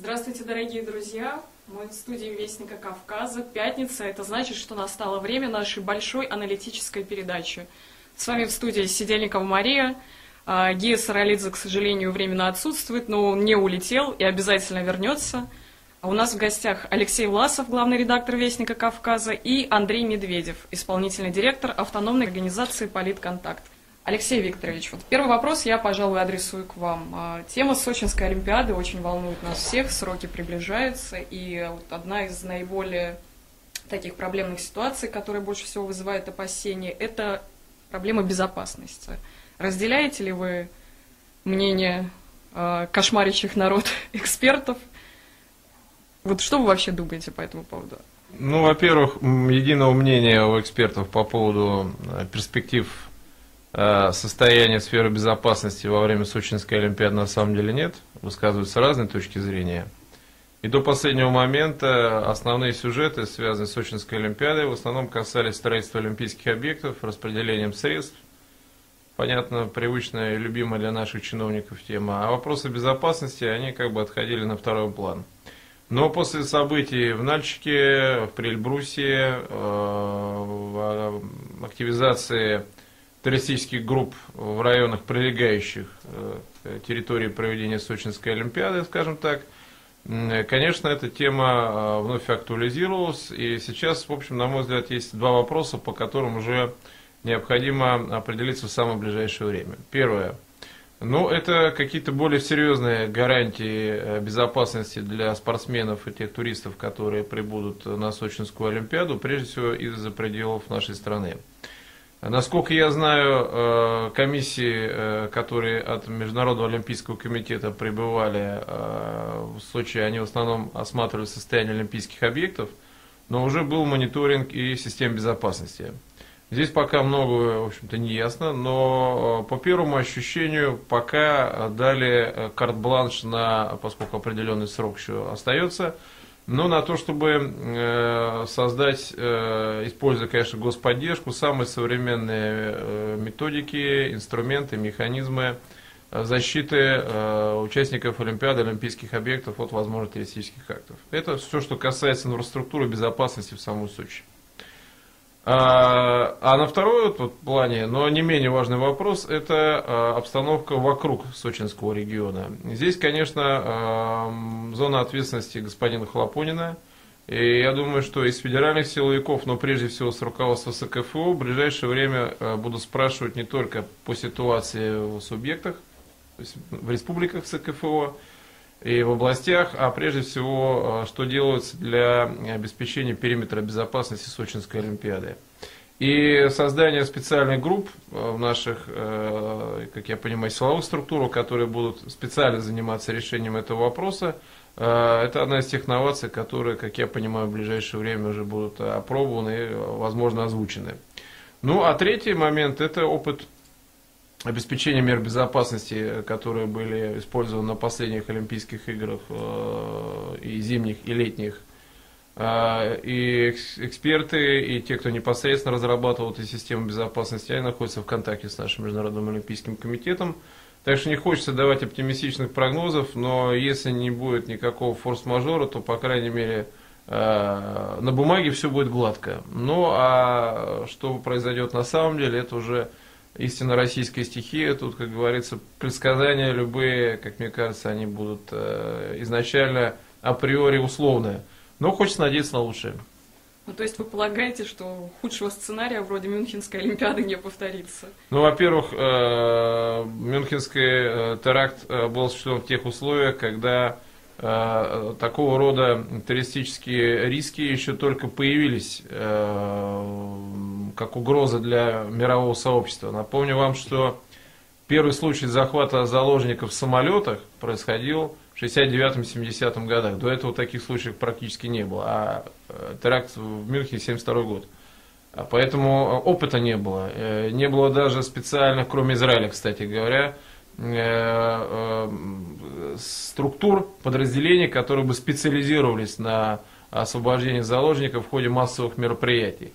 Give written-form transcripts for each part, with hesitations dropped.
Здравствуйте, дорогие друзья! Мы в студии Вестника Кавказа. Пятница. Это значит, что настало время нашей большой аналитической передачи. С вами в студии Сидельникова Мария. Гия Саралидзе, к сожалению, временно отсутствует, но он не улетел и обязательно вернется. А у нас в гостях Алексей Власов, главный редактор Вестника Кавказа, и Андрей Медведев, исполнительный директор автономной организации «Политконтакт». Алексей Викторович, вот первый вопрос я, пожалуй, адресую к вам. Тема Сочинской Олимпиады очень волнует нас всех, сроки приближаются, и вот одна из наиболее таких проблемных ситуаций, которая больше всего вызывает опасения, это проблема безопасности. Разделяете ли вы мнение кошмарящих народ экспертов? Вот что вы вообще думаете по этому поводу? Ну, во-первых, единого мнения у экспертов по поводу перспектив состояния сферы безопасности во время Сочинской Олимпиады на самом деле нет. Высказываются разные точки зрения. И до последнего момента основные сюжеты, связанные с Сочинской Олимпиадой, в основном касались строительства олимпийских объектов, распределением средств. Понятно, привычная и любимая для наших чиновников тема. А вопросы безопасности, они как бы отходили на второй план. Но после событий в Нальчике, в Прельбрусе, активизации террористических групп в районах, прилегающих к территории проведения Сочинской Олимпиады, скажем так, конечно, эта тема вновь актуализировалась. И сейчас, в общем, на мой взгляд, есть два вопроса, по которым уже необходимо определиться в самое ближайшее время. Первое. Ну, это какие-то более серьезные гарантии безопасности для спортсменов и тех туристов, которые прибудут на Сочинскую Олимпиаду, прежде всего из-за пределов нашей страны. Насколько я знаю, комиссии, которые от Международного олимпийского комитета прибывали в Сочи, они в основном осматривали состояние олимпийских объектов, но уже был мониторинг и систем безопасности. Здесь пока многое, в общем-то, не ясно, но по первому ощущению пока дали карт-бланш на, поскольку определенный срок еще остается, но на то, чтобы создать, используя, конечно, господдержку, самые современные методики, инструменты, механизмы защиты участников Олимпиады, олимпийских объектов от возможных террористических актов. Это все, что касается инфраструктуры безопасности в самом Сочи. А на второй плане, но не менее важный вопрос, это обстановка вокруг Сочинского региона. Здесь, конечно, зона ответственности господина Хлопонина. И я думаю, что из федеральных силовиков, но прежде всего с руководства СКФО, в ближайшее время будут спрашивать не только по ситуации в субъектах, то есть в республиках СКФО, и в областях, а прежде всего, что делается для обеспечения периметра безопасности Сочинской Олимпиады. И создание специальных групп в наших, как я понимаю, силовых структурах, которые будут специально заниматься решением этого вопроса, это одна из тех новаций, которые, как я понимаю, в ближайшее время уже будут опробованы и, возможно, озвучены. Ну, а третий момент – это опыт обеспечение мер безопасности, которые были использованы на последних Олимпийских играх и зимних, и летних. И эксперты, и те, кто непосредственно разрабатывал эту систему безопасности, они находятся в контакте с нашим Международным Олимпийским комитетом. Так что не хочется давать оптимистичных прогнозов, но если не будет никакого форс-мажора, то, по крайней мере, на бумаге все будет гладко. Ну, а что произойдет на самом деле, это уже истинно российская стихия. Тут, как говорится, предсказания любые, как мне кажется, они будут изначально априори условные. Но хочется надеяться на лучшее. Ну, то есть вы полагаете, что худшего сценария вроде Мюнхенской Олимпиады не повторится? Ну, во-первых, Мюнхенский теракт был осуществлен в тех условиях, когда такого рода террористические риски еще только появились как угроза для мирового сообщества. Напомню вам, что первый случай захвата заложников в самолетах происходил в 1969-1970 годах. До этого таких случаев практически не было. А теракт в Мюнхене 1972 год. Поэтому опыта не было. Не было даже специальных, кроме Израиля, кстати говоря, структур, подразделений, которые бы специализировались на освобождении заложников в ходе массовых мероприятий.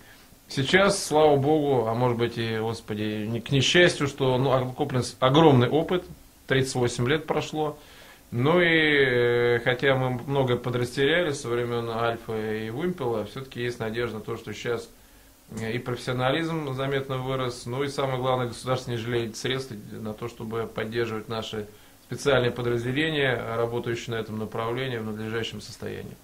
Сейчас, слава Богу, а может быть и, Господи, к несчастью, что накоплен огромный опыт, 38 лет прошло, Ну и хотя мы многое подрастеряли со времен Альфа и Вымпела, все-таки есть надежда на то, что сейчас и профессионализм заметно вырос, ну и самое главное, государство не жалеет средств на то, чтобы поддерживать наши специальные подразделения, работающие на этом направлении в надлежащем состоянии.